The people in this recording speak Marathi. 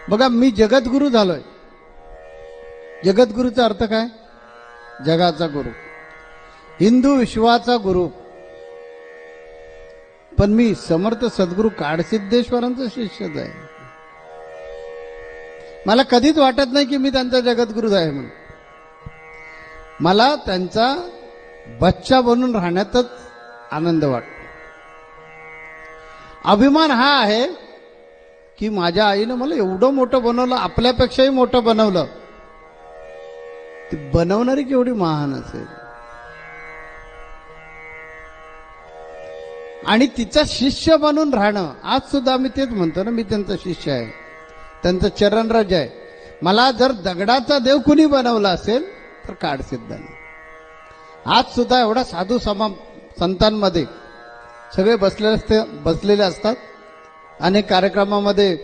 बघा, मी जगद्गुरु झालोय. जगद्गुरूचा अर्थ काय? जगाचा गुरु, हिंदू विश्वाचा गुरु. पण मी समर्थ सद्गुरू काडसिद्धेश्वरांचा शिष्यच आहे. मला कधीच वाटत नाही की मी त्यांचा जगद्गुरु आहे म्हणून. मला त्यांचा बच्चा बनून राहण्यातच आनंद वाटतो. अभिमान हा आहे की माझ्या आईनं मला एवढं मोठं बनवलं, आपल्यापेक्षाही मोठं बनवलं. ती बनवणारी केवढी महान असेल. आणि तिचा शिष्य बनून राहणं, आज सुद्धा मी तेच म्हणतो ना, मी त्यांचा शिष्य आहे, त्यांचं चरणराज आहे. मला जर दगडाचा देव कुणी बनवला असेल तर काडसिद्धांनी. आज सुद्धा एवढा साधू संतांमध्ये सगळे बसलेले असतात. अनेक कार्यक्रमामध्ये